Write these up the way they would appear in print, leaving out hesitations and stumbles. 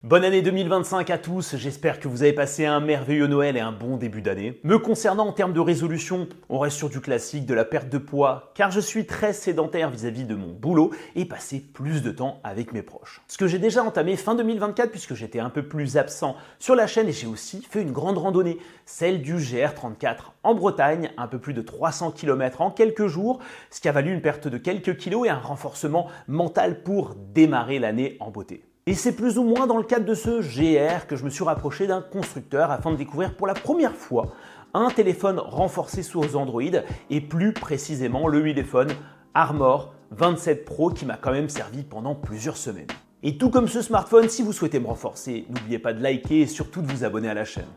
Bonne année 2025 à tous, j'espère que vous avez passé un merveilleux Noël et un bon début d'année. Me concernant en termes de résolution, on reste sur du classique, de la perte de poids, car je suis très sédentaire vis-à-vis de mon boulot et passer plus de temps avec mes proches. Ce que j'ai déjà entamé fin 2024 puisque j'étais un peu plus absent sur la chaîne et j'ai aussi fait une grande randonnée, celle du GR34 en Bretagne, un peu plus de 300 km en quelques jours, ce qui a valu une perte de quelques kilos et un renforcement mental pour démarrer l'année en beauté. Et c'est plus ou moins dans le cadre de ce GR que je me suis rapproché d'un constructeur afin de découvrir pour la première fois un téléphone renforcé sous Android et plus précisément le Huiléphone Armor 27 Pro qui m'a quand même servi pendant plusieurs semaines. Et tout comme ce smartphone, si vous souhaitez me renforcer, n'oubliez pas de liker et surtout de vous abonner à la chaîne.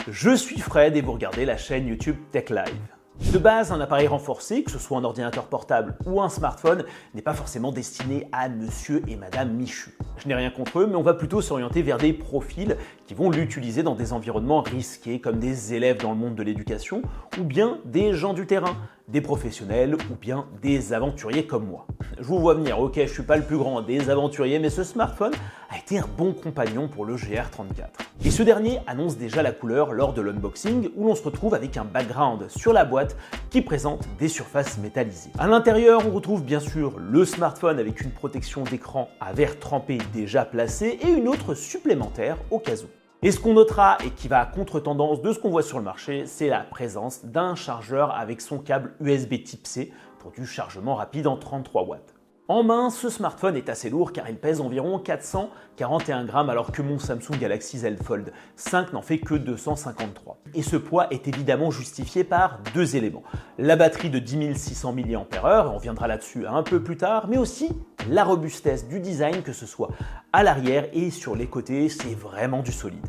Je suis Fred et vous regardez la chaîne YouTube Tech Live. De base, un appareil renforcé, que ce soit un ordinateur portable ou un smartphone, n'est pas forcément destiné à monsieur et madame Michu. Je n'ai rien contre eux, mais on va plutôt s'orienter vers des profils qui vont l'utiliser dans des environnements risqués, comme des élèves dans le monde de l'éducation, ou bien des gens du terrain, des professionnels, ou bien des aventuriers comme moi. Je vous vois venir, ok, je suis pas le plus grand des aventuriers, mais ce smartphone a été un bon compagnon pour le GR34. Et ce dernier annonce déjà la couleur lors de l'unboxing, où l'on se retrouve avec un background sur la boîte qui présente des surfaces métallisées. À l'intérieur, on retrouve bien sûr le smartphone avec une protection d'écran à verre trempé déjà placée et une autre supplémentaire au cas où. Et ce qu'on notera et qui va à contre-tendance de ce qu'on voit sur le marché, c'est la présence d'un chargeur avec son câble USB Type C pour du chargement rapide en 33 watts. En main, ce smartphone est assez lourd car il pèse environ 441 grammes alors que mon Samsung Galaxy Z Fold 5 n'en fait que 253. Et ce poids est évidemment justifié par deux éléments. La batterie de 10 600 mAh, on reviendra là-dessus un peu plus tard, mais aussi la robustesse du design, que ce soit à l'arrière et sur les côtés, c'est vraiment du solide.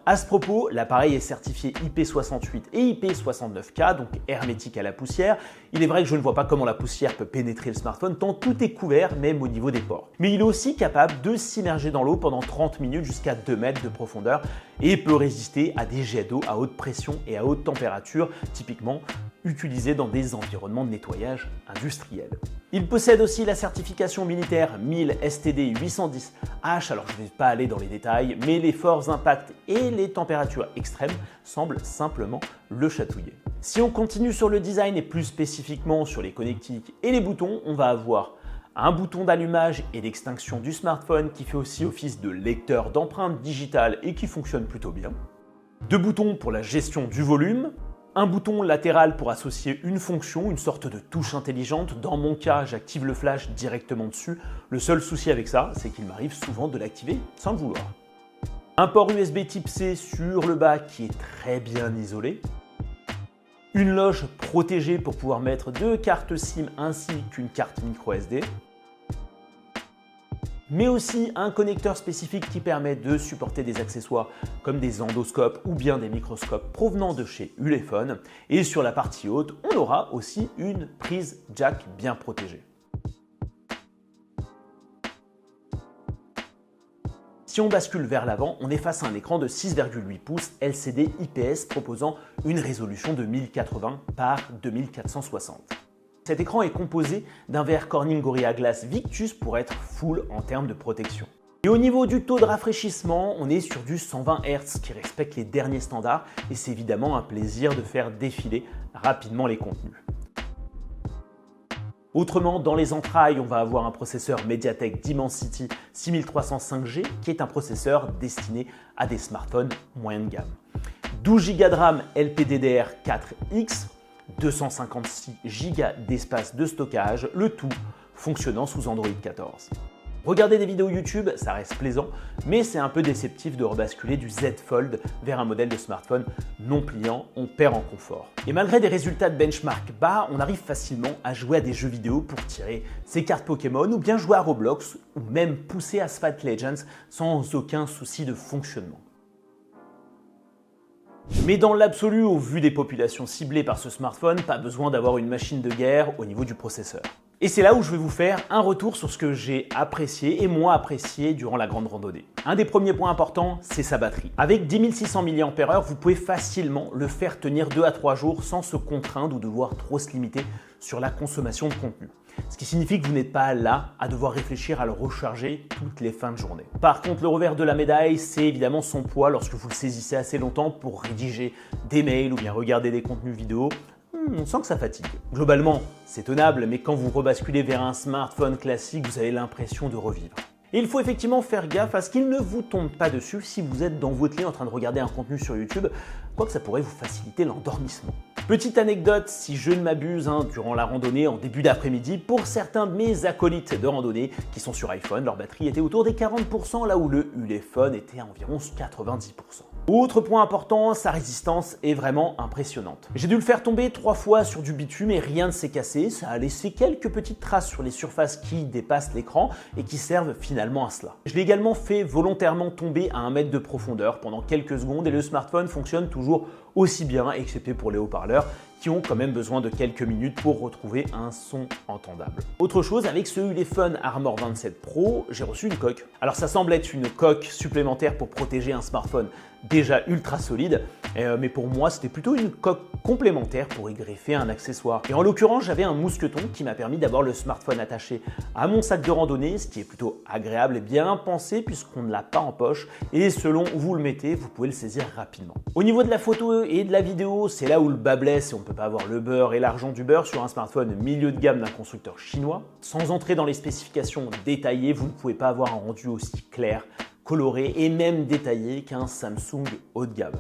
À ce propos, l'appareil est certifié IP68 et IP69K, donc hermétique à la poussière. Il est vrai que je ne vois pas comment la poussière peut pénétrer le smartphone tant tout est couvert, même au niveau des ports. Mais il est aussi capable de s'immerger dans l'eau pendant 30 minutes jusqu'à 2 mètres de profondeur et peut résister à des jets d'eau à haute pression et à haute température, typiquement utilisés dans des environnements de nettoyage industriel. Il possède aussi la certification militaire 1000 STD 810H, alors je ne vais pas aller dans les détails, mais les forts impacts et les températures extrêmes semblent simplement le chatouiller. Si on continue sur le design et plus spécifiquement sur les connectiques et les boutons, on va avoir un bouton d'allumage et d'extinction du smartphone qui fait aussi office de lecteur d'empreintes digitales et qui fonctionne plutôt bien. Deux boutons pour la gestion du volume. Un bouton latéral pour associer une fonction, une sorte de touche intelligente. Dans mon cas, j'active le flash directement dessus. Le seul souci avec ça, c'est qu'il m'arrive souvent de l'activer sans le vouloir. Un port USB Type C sur le bas qui est très bien isolé. Une loge protégée pour pouvoir mettre deux cartes SIM ainsi qu'une carte micro SD. Mais aussi un connecteur spécifique qui permet de supporter des accessoires comme des endoscopes ou bien des microscopes provenant de chez Huiléphone. Et sur la partie haute, on aura aussi une prise jack bien protégée. Si on bascule vers l'avant, on est face à un écran de 6,8 pouces LCD IPS proposant une résolution de 1080 par 2460. Cet écran est composé d'un verre Corning Gorilla Glass Victus pour être full en termes de protection. Et au niveau du taux de rafraîchissement, on est sur du 120 Hz qui respecte les derniers standards et c'est évidemment un plaisir de faire défiler rapidement les contenus. Autrement, dans les entrailles, on va avoir un processeur MediaTek Dimensity 6305G qui est un processeur destiné à des smartphones moyen de gamme. 12 Go de RAM LPDDR4X, 256 Go d'espace de stockage, le tout fonctionnant sous Android 14. Regarder des vidéos YouTube, ça reste plaisant, mais c'est un peu déceptif de rebasculer du Z Fold vers un modèle de smartphone non pliant, on perd en confort. Et malgré des résultats de benchmark bas, on arrive facilement à jouer à des jeux vidéo pour tirer ses cartes Pokémon ou bien jouer à Roblox ou même pousser Asphalt Legends sans aucun souci de fonctionnement. Mais dans l'absolu, au vu des populations ciblées par ce smartphone, pas besoin d'avoir une machine de guerre au niveau du processeur. Et c'est là où je vais vous faire un retour sur ce que j'ai apprécié et moins apprécié durant la grande randonnée. Un des premiers points importants, c'est sa batterie. Avec 10 600 mAh, vous pouvez facilement le faire tenir 2 à 3 jours sans se contraindre ou devoir trop se limiter sur la consommation de contenu. Ce qui signifie que vous n'êtes pas là à devoir réfléchir à le recharger toutes les fins de journée. Par contre, le revers de la médaille, c'est évidemment son poids lorsque vous le saisissez assez longtemps pour rédiger des mails ou bien regarder des contenus vidéo. On sent que ça fatigue. Globalement, c'est tenable, mais quand vous rebasculez vers un smartphone classique, vous avez l'impression de revivre. Et il faut effectivement faire gaffe à ce qu'il ne vous tombe pas dessus si vous êtes dans votre lit en train de regarder un contenu sur YouTube, quoique ça pourrait vous faciliter l'endormissement. Petite anecdote, si je ne m'abuse, durant la randonnée en début d'après-midi, pour certains de mes acolytes de randonnée qui sont sur iPhone, leur batterie était autour des 40%, là où le Ulefone était à environ 90%. Autre point important, sa résistance est vraiment impressionnante. J'ai dû le faire tomber 3 fois sur du bitume et rien ne s'est cassé, ça a laissé quelques petites traces sur les surfaces qui dépassent l'écran et qui servent finalement à cela. Je l'ai également fait volontairement tomber à 1 mètre de profondeur pendant quelques secondes et le smartphone fonctionne toujours aussi bien, excepté pour les haut-parleurs qui ont quand même besoin de quelques minutes pour retrouver un son entendable. Autre chose, avec ce Ulefone Armor 27 Pro, j'ai reçu une coque. Alors ça semble être une coque supplémentaire pour protéger un smartphone déjà ultra solide, mais pour moi c'était plutôt une coque complémentaire pour y greffer un accessoire. Et en l'occurrence, j'avais un mousqueton qui m'a permis d'avoir le smartphone attaché à mon sac de randonnée, ce qui est plutôt agréable et bien pensé puisqu'on ne l'a pas en poche et selon où vous le mettez, vous pouvez le saisir rapidement. Au niveau de la photo et de la vidéo, c'est là où le bas blesse et on ne peut pas avoir le beurre et l'argent du beurre sur un smartphone milieu de gamme d'un constructeur chinois. Sans entrer dans les spécifications détaillées, vous ne pouvez pas avoir un rendu aussi clair, coloré et même détaillé qu'un Samsung haut de gamme.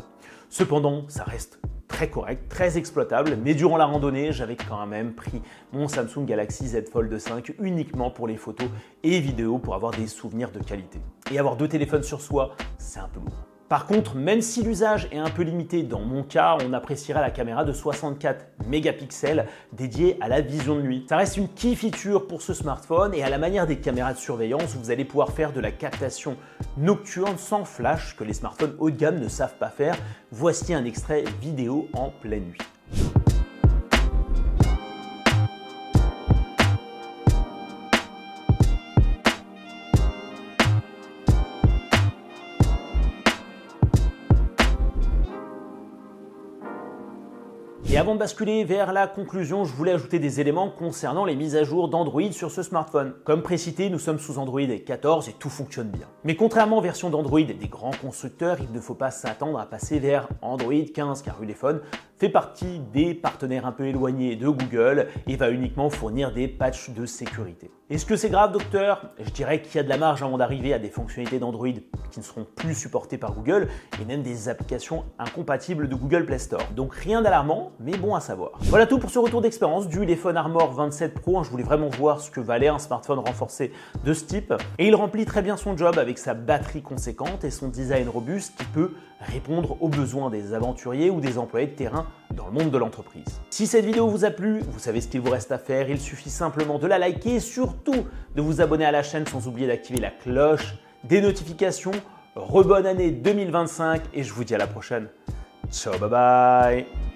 Cependant, ça reste très correct, très exploitable, mais durant la randonnée, j'avais quand même pris mon Samsung Galaxy Z Fold 5 uniquement pour les photos et vidéos pour avoir des souvenirs de qualité. Et avoir 2 téléphones sur soi, c'est un peu lourd. Par contre, même si l'usage est un peu limité dans mon cas, on appréciera la caméra de 64 mégapixels dédiée à la vision de nuit. Ça reste une key feature pour ce smartphone et à la manière des caméras de surveillance, vous allez pouvoir faire de la captation nocturne sans flash que les smartphones haut de gamme ne savent pas faire. Voici un extrait vidéo en pleine nuit. Et avant de basculer vers la conclusion, je voulais ajouter des éléments concernant les mises à jour d'Android sur ce smartphone. Comme précité, nous sommes sous Android 14 et tout fonctionne bien. Mais contrairement aux versions d'Android des grands constructeurs, il ne faut pas s'attendre à passer vers Android 15 car Ulefone fait partie des partenaires un peu éloignés de Google et va uniquement fournir des patchs de sécurité. Est-ce que c'est grave, docteur? Je dirais qu'il y a de la marge avant d'arriver à des fonctionnalités d'Android qui ne seront plus supportées par Google et même des applications incompatibles de Google Play Store. Donc rien d'alarmant, mais bon à savoir. Voilà tout pour ce retour d'expérience du Ulefone Armor 27 Pro. Je voulais vraiment voir ce que valait un smartphone renforcé de ce type. Et il remplit très bien son job avec sa batterie conséquente et son design robuste qui peut répondre aux besoins des aventuriers ou des employés de terrain dans le monde de l'entreprise. Si cette vidéo vous a plu, vous savez ce qu'il vous reste à faire. Il suffit simplement de la liker et surtout de vous abonner à la chaîne sans oublier d'activer la cloche des notifications. Rebonne année 2025 et je vous dis à la prochaine. Ciao, bye bye.